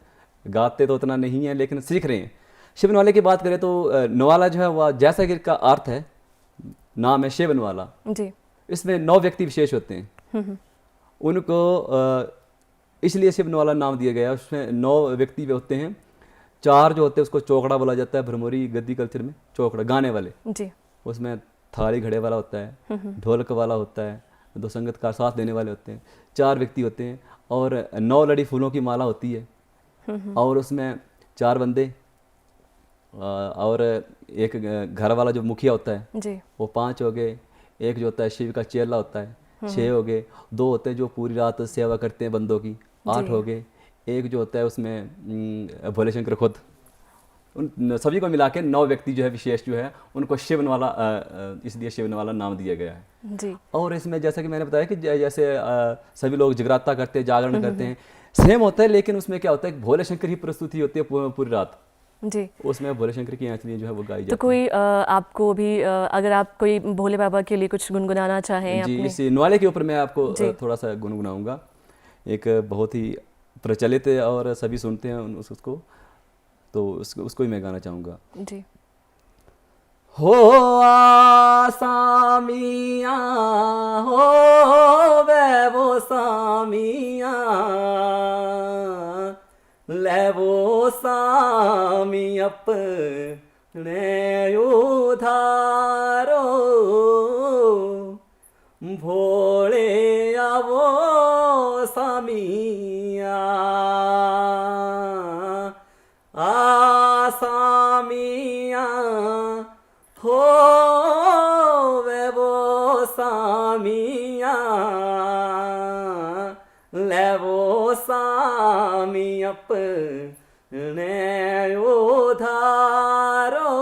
गाते तो उतना नहीं है लेकिन सीख रहे हैं। शिवनवाले की बात करें तो नवाला जो है वह जैसा कि इसका अर्थ है, नाम है शिवनवाला जी, इसमें 9 व्यक्ति विशेष होते हैं। उनको इसलिए शिवनवाला नाम दिया गया है। उसमें 9 व्यक्ति होते हैं। 4 जो होते हैं उसको चौकड़ा बोला जाता है, भरमौरी गद्दी कल्चर में चौकड़ा गाने वाले जी। उसमें थाली घड़े वाला होता है, ढोलक वाला होता है, 2 संगीतकार साथ देने वाले होते हैं। 4 व्यक्ति होते हैं और 9 लड़ी फूलों की माला होती है और उसमें 4 बंदे और एक घर वाला जो मुखिया होता है जी, वो 5 हो गए। एक जो होता है शिव का चेला होता है, 6 हो गए। 2 होते हैं जो पूरी रात सेवा करते हैं बंदों की, 8 हो गए। एक जो होता है उसमें भोले शंकर खुद। उन सभी को मिला के 9 व्यक्ति जो है विशेष जो है उनको शिवनवाला, इसलिए शिवनवाला नाम दिया गया है जी। और इसमें जैसा कि मैंने बताया कि जैसे सभी लोग जगराता करते हैं, जागरण करते हैं, सेम होता है, लेकिन उसमें क्या होता है भोले शंकर की प्रस्तुति होती है पूरी रात जी। उसमें भोले शंकर की आंचलियाँ जो है वो गाई जाती है। तो कोई आपको भी अगर आप कोई भोले बाबा के लिए कुछ गुनगुनाना चाहें जी, इस नवाले के ऊपर मैं आपको थोड़ा सा गुनगुनाऊंगा। एक बहुत ही प्रचलित और सभी सुनते हैं उसको, तो उसको ही मैं गाना चाहूँगा जी। हो आसामिया हो वे वो सामिया ले वो सामी अपने उधारो भोले आवो सामिया आसामिया हो वे वो सामिया ले वो सामी अपने उधारो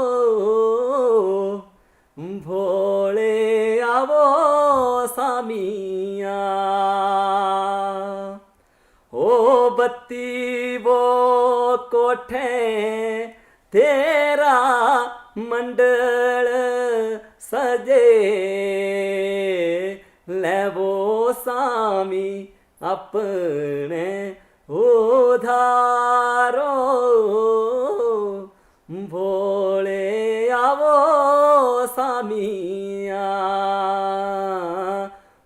भोले आवो सामिया ओ बत्ती वो कोठे तेरा मंडल सजे ले वो सामी अपने उधारो भोले आवो सामिया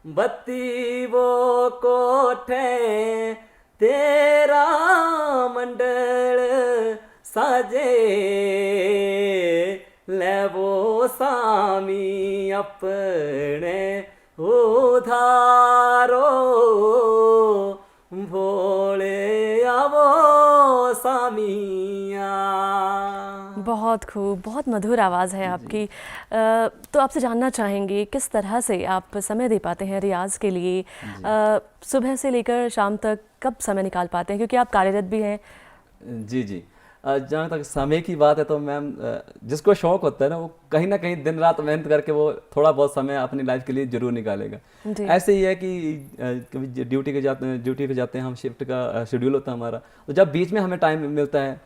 बत्ती वो कोठे तेरा मंडल साजे ले वो सामी अपने उधारो भोले आवो सामिया। बहुत खूब, बहुत मधुर आवाज़ है आपकी। तो आपसे जानना चाहेंगे किस तरह से आप समय दे पाते हैं रियाज़ के लिए, सुबह से लेकर शाम तक कब समय निकाल पाते हैं, क्योंकि आप कार्यरत भी हैं। जी जी, जहाँ तक समय की बात है तो मैम जिसको शौक़ होता है ना वो कहीं ना कहीं दिन रात मेहनत करके वो थोड़ा बहुत समय अपनी लाइफ के लिए ज़रूर निकालेगा। ऐसे ही है कि कभी ड्यूटी पे जाते हैं हम, शिफ्ट का शेड्यूल होता है हमारा, तो जब बीच में हमें टाइम मिलता है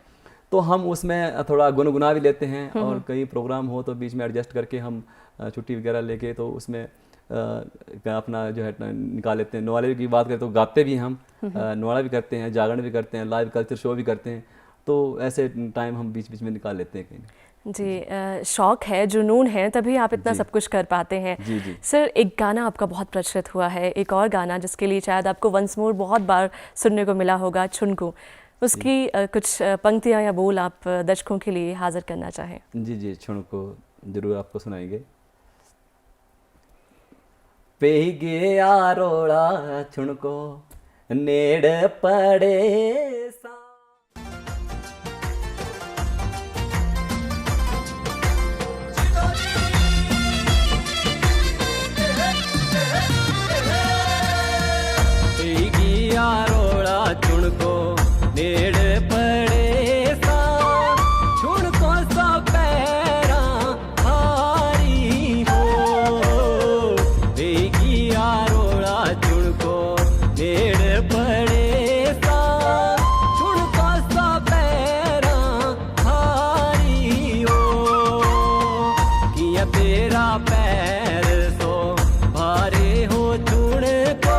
तो हम उसमें थोड़ा गुनगुना भी लेते हैं और कई प्रोग्राम हो तो बीच में एडजस्ट करके हम छुट्टी वगैरह लेके तो उसमें अपना जो है निकाल लेते हैं। नवाले की बात करें तो गाते भी हम, नवाड़ा भी करते हैं, जागरण भी करते हैं, लाइव कल्चर शो भी करते हैं, तो ऐसे टाइम हम बीच बीच में निकाल लेते हैं कहीं। जी, शौक़ है, जुनून है, तभी आप इतना सब कुछ कर पाते हैं। जी जी। सर, एक गाना आपका बहुत प्रचलित हुआ है, एक और गाना जिसके लिए शायद आपको वंस मोर बहुत बार सुनने को मिला होगा, छुनको, उसकी कुछ पंक्तियाँ या बोल आप दर्शकों के लिए हाजिर करना चाहें। जी जी, छुनको ज़रूर आपको सुनाएंगे। पे गया रोड़ा छुणको नेड़ पड़े सा। गया रोड़ा छुणको नेड़ पड़े सा, छुणको सा पैरा हारी हो। गया रोड़ा छुणको नेड़ पड़े सा, छुणको सा पैरा हारी हो। किया तेरा पैर सो भारे हो छुणको,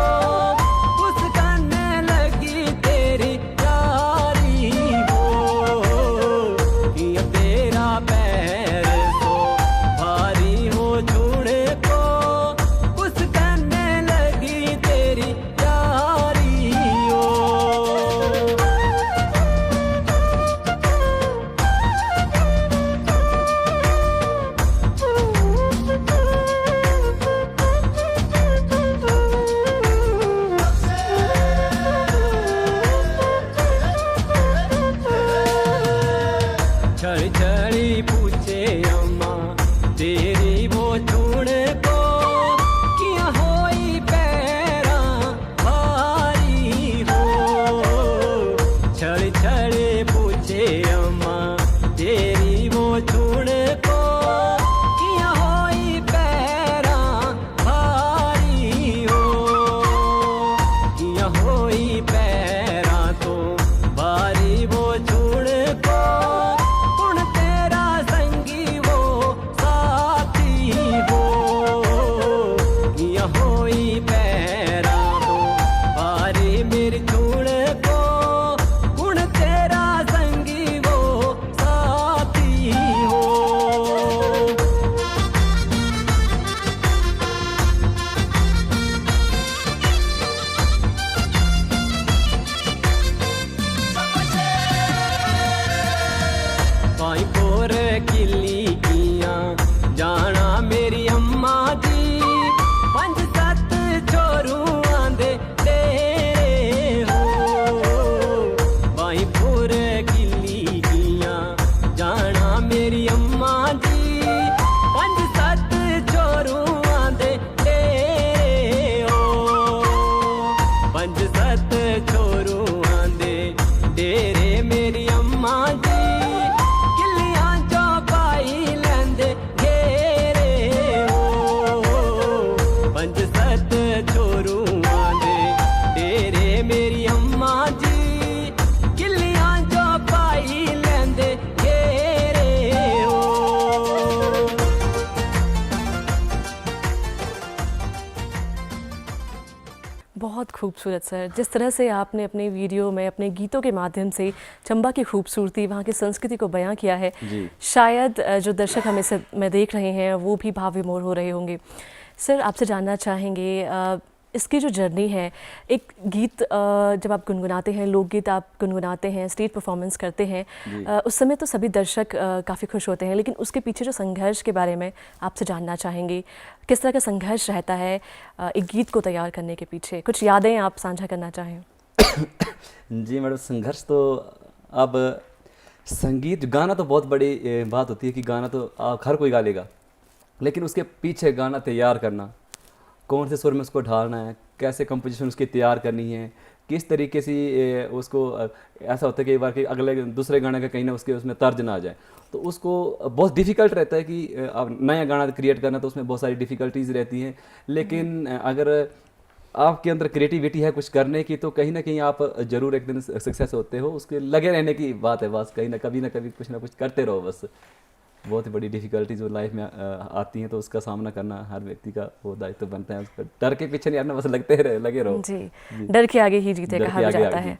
छड़ी छड़ी पूछे अम्मा तेरी वो छुणको, किया होई पैरा भारी हो। छड़ी छड़ी पूछे अम्मा तेरी वो छुणको, किया होई पैरा भारी हो। किया होई पैरा तो भारी वो छुणको, किली किया जाना मेरी अम्मा जी, 5-7 छोरू आंदे तेरे हो। भाईपुर किली किया जाना मेरी अम्मा जी, 5-7 छोरू आंदे तेरे हो। 5-7 छोरू आंदे तेरे मेरी अम्मा जी, मेरी अम्मा जी किलियां जो पाई लेंदे घेरे हो। बहुत खूबसूरत सर, जिस तरह से आपने अपने वीडियो में अपने गीतों के माध्यम से चंबा की खूबसूरती, वहाँ की संस्कृति को बयां किया है। शायद जो दर्शक हमें में देख रहे हैं वो भी भाव विमोर हो रहे होंगे। सर आपसे जानना चाहेंगे इसकी जो जर्नी है, एक गीत जब आप गुनगुनाते हैं, लोकगीत आप गुनगुनाते हैं, स्टेज परफॉर्मेंस करते हैं, उस समय तो सभी दर्शक काफ़ी खुश होते हैं, लेकिन उसके पीछे जो संघर्ष के बारे में आपसे जानना चाहेंगे। किस तरह का संघर्ष रहता है एक गीत को तैयार करने के पीछे? कुछ यादें आप साझा करना चाहें? जी मैडम, संघर्ष तो अब संगीत गाना तो बहुत बड़ी बात होती है कि गाना तो हर कोई गा लेगा, लेकिन उसके पीछे गाना तैयार करना, कौन से सुर में उसको ढालना है, कैसे कंपोजिशन उसकी तैयार करनी है, किस तरीके से उसको ऐसा होता है कई बार कि अगले दूसरे गाने का कहीं ना उसमें तर्ज ना आ जाए, तो उसको बहुत डिफ़िकल्ट रहता है कि अब नया गाना क्रिएट करना, तो उसमें बहुत सारी डिफ़िकल्टीज़ रहती हैं। लेकिन अगर आपके अंदर क्रिएटिविटी है कुछ करने की, तो कहीं ना कहीं आप ज़रूर एक दिन सक्सेस होते हो। उसके लगे रहने की बात है, बस कहीं ना कभी कुछ ना कुछ करते रहो। बस बहुत ही बड़ी डिफ़िकल्टी जो लाइफ में आती हैं, तो उसका सामना करना हर व्यक्ति का वो दायित्व बनता है। उसका डर के पीछे नहीं हटना, बस लगे रहो। जी, डर के आगे ही जीते कहा जाता है।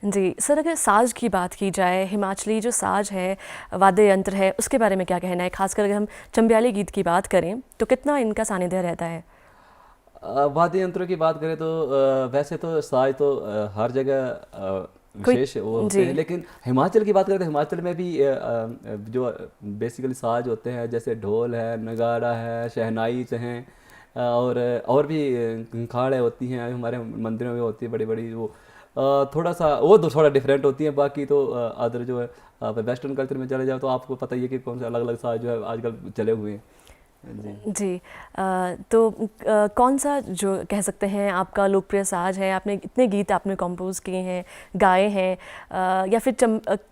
जी सर, अगर साज की बात की जाए, हिमाचली जो साज है, वाद्य यंत्र है, उसके बारे में क्या कहना है? खासकर अगर हम चंबियाली गीत की बात करें तो कितना इनका सानिध्य रहता है? वाद्य यंत्रों की बात करें तो वैसे तो साज तो हर जगह विशेष वो होते हैं, लेकिन हिमाचल की बात करें तो हिमाचल में भी जो बेसिकली साज होते हैं, जैसे ढोल है, नगाड़ा है, शहनाई हैं, और भी खाड़े होती हैं हमारे मंदिरों में होती है बड़ी बड़ी, वो थोड़ा सा वो तो थोड़ा डिफरेंट होती है। बाकी तो अदर जो है आप वेस्टर्न कल्चर में चले जाओ तो आपको पता ही है कि कौन से अलग अलग साज जो है आजकल चले हुए हैं जी। जी तो कौन सा जो कह सकते हैं आपका लोकप्रिय साज है? आपने इतने गीत आपने कंपोज किए हैं, गाए हैं, या फिर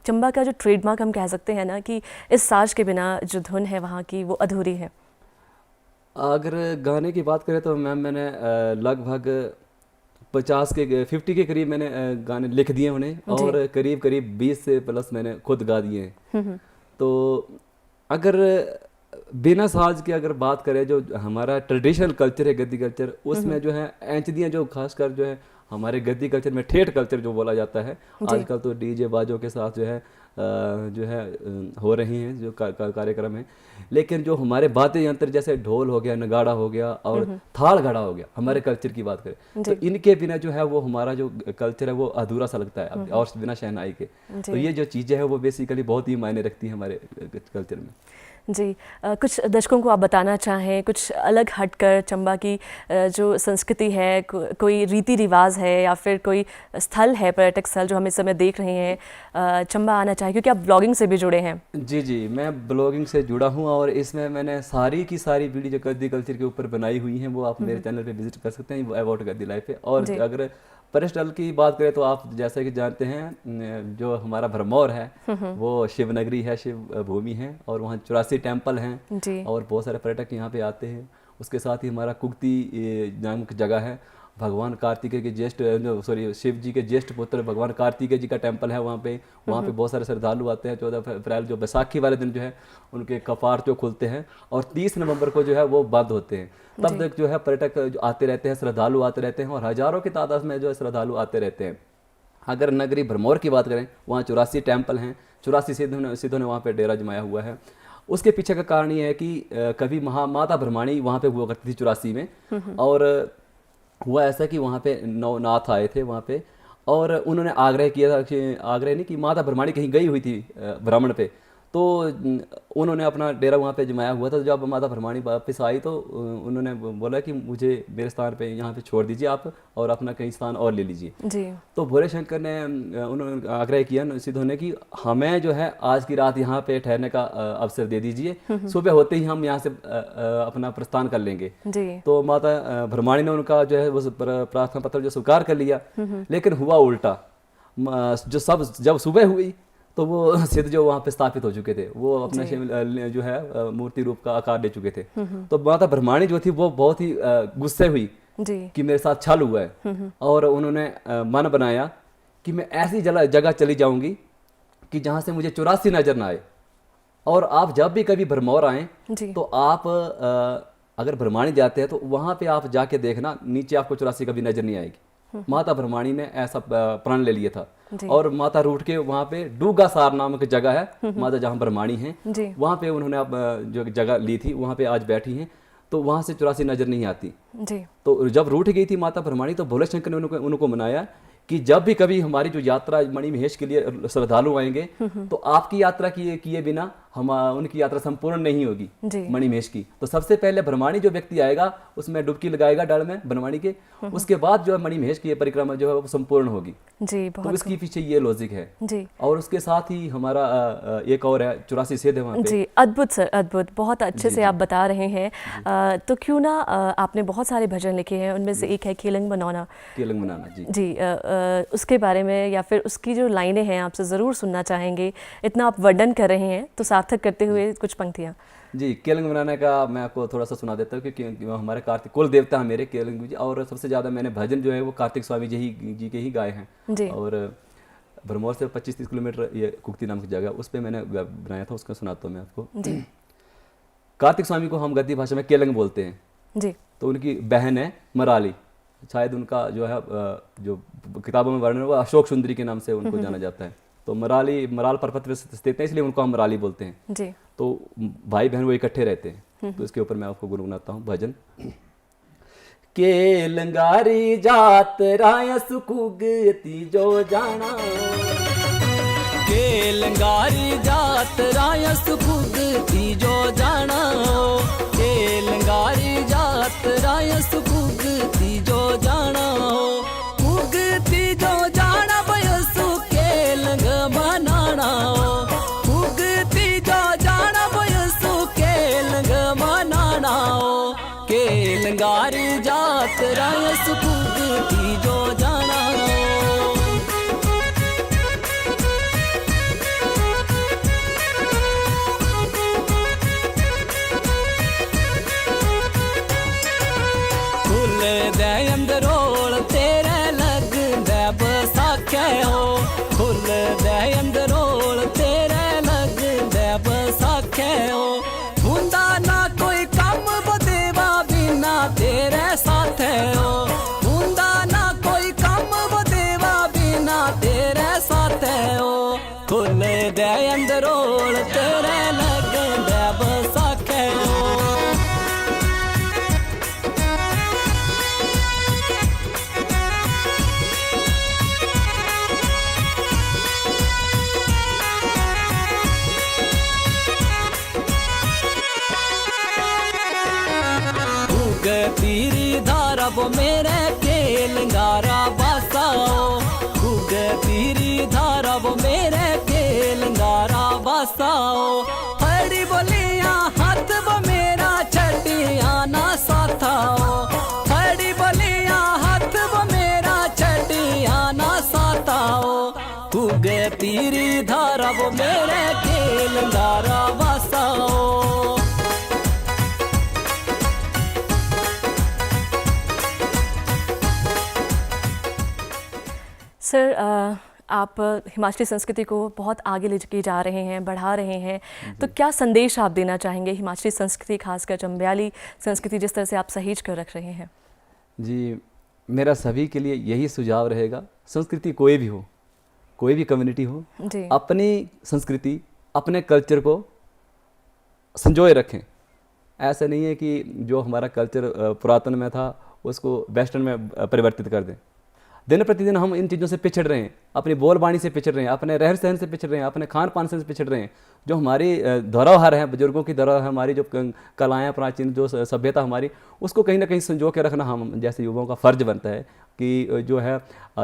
चंबा का जो ट्रेडमार्क हम कह सकते हैं ना कि इस साज के बिना जो धुन है वहाँ की वो अधूरी है। अगर गाने की बात करें तो मैम मैंने लगभग 50 के करीब मैंने गाने लिख दिए उन्हें, और करीब करीब 20 से प्लस मैंने खुद गा दिए हैं। तो अगर बिना साज के अगर बात करें, जो हमारा ट्रेडिशनल कल्चर है गद्दी कल्चर, उसमें जो है एंचदियाँ जो खासकर जो है हमारे गद्दी कल्चर में ठेठ कल्चर जो बोला जाता है, आजकल तो डीजे बाजों के साथ जो है हो रही हैं जो कार्यक्रम है, लेकिन जो हमारे वाद्य यंत्र जैसे ढोल हो गया, नगाड़ा हो गया और थाल घड़ा हो गया, हमारे कल्चर की बात करें तो इनके बिना जो है वो हमारा जो कल्चर है वो अधूरा सा लगता है, और बिना शहनाई के। तो ये जो चीज़ें हैं वो बेसिकली बहुत ही मायने रखती हैं हमारे कल्चर में जी। कुछ दर्शकों को आप बताना चाहें कुछ अलग हटकर चंबा की जो संस्कृति है, कोई रीति रिवाज है या फिर कोई स्थल है, पर्यटक स्थल जो हम इस समय देख रहे हैं, चंबा आना चाहें क्योंकि आप ब्लॉगिंग से भी जुड़े हैं। जी, मैं ब्लॉगिंग से जुड़ा हूँ और इसमें मैंने सारी की सारी वीडियो जो गद्दी कल्चर के ऊपर बनाई हुई हैं वो आप मेरे चैनल पे विजिट कर सकते हैं, अबाउट गद्दी लाइफ पे। और अगर पर्यटन की बात करें तो आप जैसे कि जानते हैं जो हमारा भरमौर है वो शिव नगरी है, शिव भूमि है, और वहाँ 84 टेम्पल हैं और बहुत सारे पर्यटक यहाँ पे आते हैं। उसके साथ ही हमारा कुक्ति नामक जगह है, भगवान कार्तिकेय के ज्येष्ठ शिव जी के ज्येष्ठ पुत्र भगवान कार्तिकेय जी का टेम्पल है वहाँ पे बहुत सारे श्रद्धालु आते हैं। 14 अप्रैल जो बैसाखी वाले दिन जो है उनके कपाट जो खुलते हैं और 30 नवंबर को जो है वो बंद होते हैं। तब तक जो है पर्यटक जो आते रहते हैं, श्रद्धालु आते रहते हैं और हजारों की तादाद में जो है श्रद्धालु आते रहते हैं। अगर नगरी भरमौर की बात करें वहाँ 84 टेम्पल हैं, 84 सिद्धों ने वहाँ पर डेरा जमाया हुआ है। उसके पीछे का कारण ये है कि कभी माता भरमाणी वहाँ पे हुआ करती थी 84 में, और हुआ ऐसा कि वहाँ पे 9 नाथ आए थे वहाँ पे, और उन्होंने आग्रह किया था कि आग्रह नहीं कि माता भरमाणी कहीं गई हुई थी भ्रमण पे, तो उन्होंने अपना डेरा वहाँ पे जमाया हुआ था। जब माता भरमाणी वापस आई तो उन्होंने बोला कि मुझे मेरे स्थान पे यहाँ पे छोड़ दीजिए आप और अपना कहीं स्थान और ले लीजिए जी। तो भोले शंकर ने उन्होंने आग्रह किया सिद्धों ने कि हमें जो है आज की रात यहाँ पे ठहरने का अवसर दे दीजिए, सुबह होते ही हम यहाँ से अपना प्रस्थान कर लेंगे जी। तो माता भरमाणी ने उनका जो है वो प्रार्थना पत्र जो स्वीकार कर लिया, लेकिन हुआ उल्टा। जब सुबह हुई तो वो सिद्ध जो वहाँ पे स्थापित हो चुके थे वो अपना जो है मूर्ति रूप का आकार ले चुके थे। तो माता भरमाणी जो थी वो बहुत ही गुस्से हुई कि मेरे साथ छल हुआ है, और उन्होंने मन बनाया कि मैं ऐसी जगह चली जाऊंगी कि जहाँ से मुझे 84 नजर ना आए, और आप जब भी कभी भरमौर आए तो आप अगर भरमाणी जाते हैं तो वहाँ पे आप जाके देखना नीचे आपको 84 कभी नजर नहीं आएगी। माता भरमाणी ने ऐसा प्रण ले लिया था, और माता रूठ के वहाँ पे डूगा सार नामक जगह है माता जहाँ भरमाणी है, वहाँ पे उन्होंने अब जो जगह ली थी वहाँ पे आज बैठी हैं, तो वहाँ से 84 नजर नहीं आती जी। तो जब रूठ गई थी माता भरमाणी तो भोले शंकर ने उनको मनाया कि जब भी कभी हमारी जो यात्रा मणिमहेश के लिए श्रद्धालु आएंगे तो आपकी यात्रा किए बिना हम उनकी यात्रा संपूर्ण नहीं होगी मणिमहेश की। तो सबसे पहले भरमाणी जो व्यक्ति आएगा उसमें डुबकी लगाएगा डल में भरमाणी के, उसके बाद जो है मणिमहेश की परिक्रमा जो है वो संपूर्ण होगी जी। तो इसके पीछे ये लॉजिक है जी। और उसके साथ ही हमारा एक और है 84 सिद्ध है वहाँ पे जी। अद्भुत सर, अद्भुत, बहुत अच्छे से आप बता रहे हैं। तो क्यों ना आपने बहुत सारे भजन लिखे हैं, उनमें से एक है केलंग बनाना जी। उसके बारे में या फिर उसकी जो लाइनें हैं आपसे ज़रूर सुनना चाहेंगे। इतना आप वर्णन कर रहे हैं तो सार्थक करते हुए कुछ पंक्तियाँ जी। केलंग बनाने का मैं आपको थोड़ा सा सुना देता हूँ क्योंकि हमारे कार्तिक कुल देवता हैं मेरे केलंग जी, और सबसे ज़्यादा मैंने भजन जो है वो कार्तिक स्वामी जी के ही गाए हैं जी। और भरमौर से 25-30 किलोमीटर ये कुक्ति नाम की जगह उस पर मैंने बनाया था, उसका सुनाता हूँ मैं आपको जी। कार्तिक स्वामी को हम गद्दी भाषा में केलंग बोलते हैं जी। तो उनकी बहन है मराली, शायद उनका जो है जो किताबों में वर्णन है वो अशोक सुंदरी के नाम से उनको जाना जाता है। तो मराल पर्वत पे स्थित है इसलिए उनको हम मराली बोलते हैं जी। तो भाई बहन वो इकट्ठे रहते हैं। तो इसके ऊपर मैं आपको गुनगुनाता हूँ भजन। केलंगारी जात राय सुकुगती जो जाना, केलंगारी जात राय सुकुगती जो जाना, केलंगारी जात राय धारा वो मेरे के लंगारा बासाओ गुगे तीरी धारा वो मेरे के लंगारा बासाओ फड़ी बोलिया हाथ वो मेरा छटिया ना साथाओ फड़ी बोलिया हाथ वो मेरा छटिया ना साथाओ गुगे तीरी धारा वो मेरे के लंगारा बासाओ। सर आप हिमाचली संस्कृति को बहुत आगे लेके जा रहे हैं, बढ़ा रहे हैं, तो क्या संदेश आप देना चाहेंगे हिमाचली संस्कृति, खासकर चंबयाली संस्कृति जिस तरह से आप सहेज कर रख रहे हैं? जी, मेरा सभी के लिए यही सुझाव रहेगा, संस्कृति कोई भी हो, कोई भी कम्युनिटी हो, जी, अपनी संस्कृति, अपने कल्चर को संजोए रखें। ऐसा नहीं है कि जो हमारा कल्चर पुरातन में था उसको वेस्टर्न में परिवर्तित कर दें। दिन प्रतिदिन हम इन चीज़ों से पिछड़ रहे हैं, अपनी बोलबाणी से पिछड़ रहे हैं, अपने रहन सहन से पिछड़ रहे हैं, अपने खान पान से पिछड़ रहे हैं। जो हमारी धरोहर है, बुजुर्गों की धरोहर है, हमारी जो कलाएँ प्राचीन जो सभ्यता हमारी, उसको कहीं ना कहीं संजो के रखना हम जैसे युवाओं का फ़र्ज बनता है कि जो है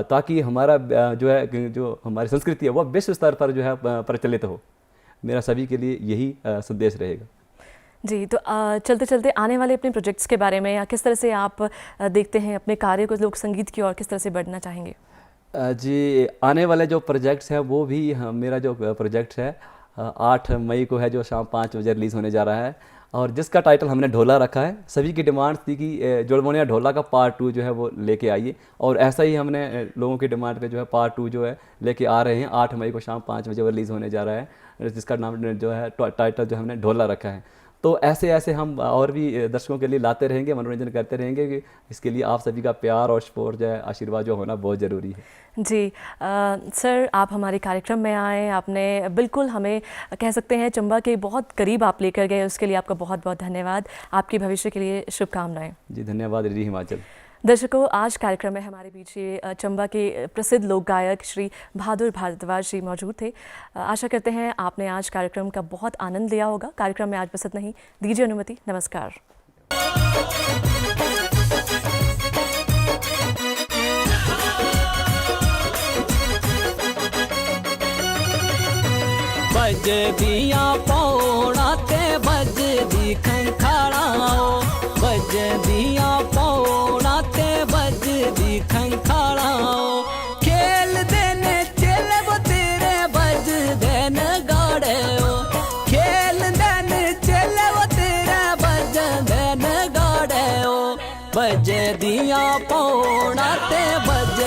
ताकि हमारा जो है जो हमारी संस्कृति है वह विश्व स्तर पर जो है प्रचलित हो। मेरा सभी के लिए यही संदेश रहेगा। जी, तो चलते चलते आने वाले अपने प्रोजेक्ट्स के बारे में, या किस तरह से आप देखते हैं अपने कार्य को लोक संगीत की ओर किस तरह से बढ़ना चाहेंगे? जी, आने वाले जो प्रोजेक्ट्स हैं वो भी मेरा जो प्रोजेक्ट है 8 मई को है, जो शाम 5 बजे रिलीज़ होने जा रहा है, और जिसका टाइटल हमने ढोला रखा है। सभी की डिमांड थी कि जुड़मोनिया ढोला का पार्ट 2 जो है वो लेके आइए, और ऐसा ही हमने लोगों की डिमांड पे जो है पार्ट 2 जो है लेके आ रहे हैं। 8 मई को शाम 5 बजे वो रिलीज़ होने जा रहा है, जिसका नाम जो है टाइटल जो हमने ढोला रखा है। तो ऐसे ऐसे हम और भी दर्शकों के लिए लाते रहेंगे, मनोरंजन करते रहेंगे, कि इसके लिए आप सभी का प्यार और सपोर्ट जो है, आशीर्वाद जो होना बहुत ज़रूरी है। जी, सर आप हमारे कार्यक्रम में आए, आपने बिल्कुल हमें कह सकते हैं चंबा के बहुत करीब आप लेकर गए, उसके लिए आपका बहुत बहुत धन्यवाद। आपके भविष्य के लिए शुभकामनाएं। जी, धन्यवाद रेडियो हिमाचल। दर्शकों, आज कार्यक्रम में हमारे बीच ये चंबा के प्रसिद्ध लोक गायक श्री बहादुर भारद्वाज जी मौजूद थे। आशा करते हैं आपने आज कार्यक्रम का बहुत आनंद लिया होगा। कार्यक्रम में आज बस इतना ही, दीजिए अनुमति, नमस्कार। बज दिया पौड़ा ते बज दी खंखाड़ाओ बज दिया पौड़ा ते बज दी खंखाड़ाओ खेल देने चले वो तेरे बज देन गाड़े खेल देने चले वो तेरे बज देन गाड़े बज दिया पौड़ा ते बज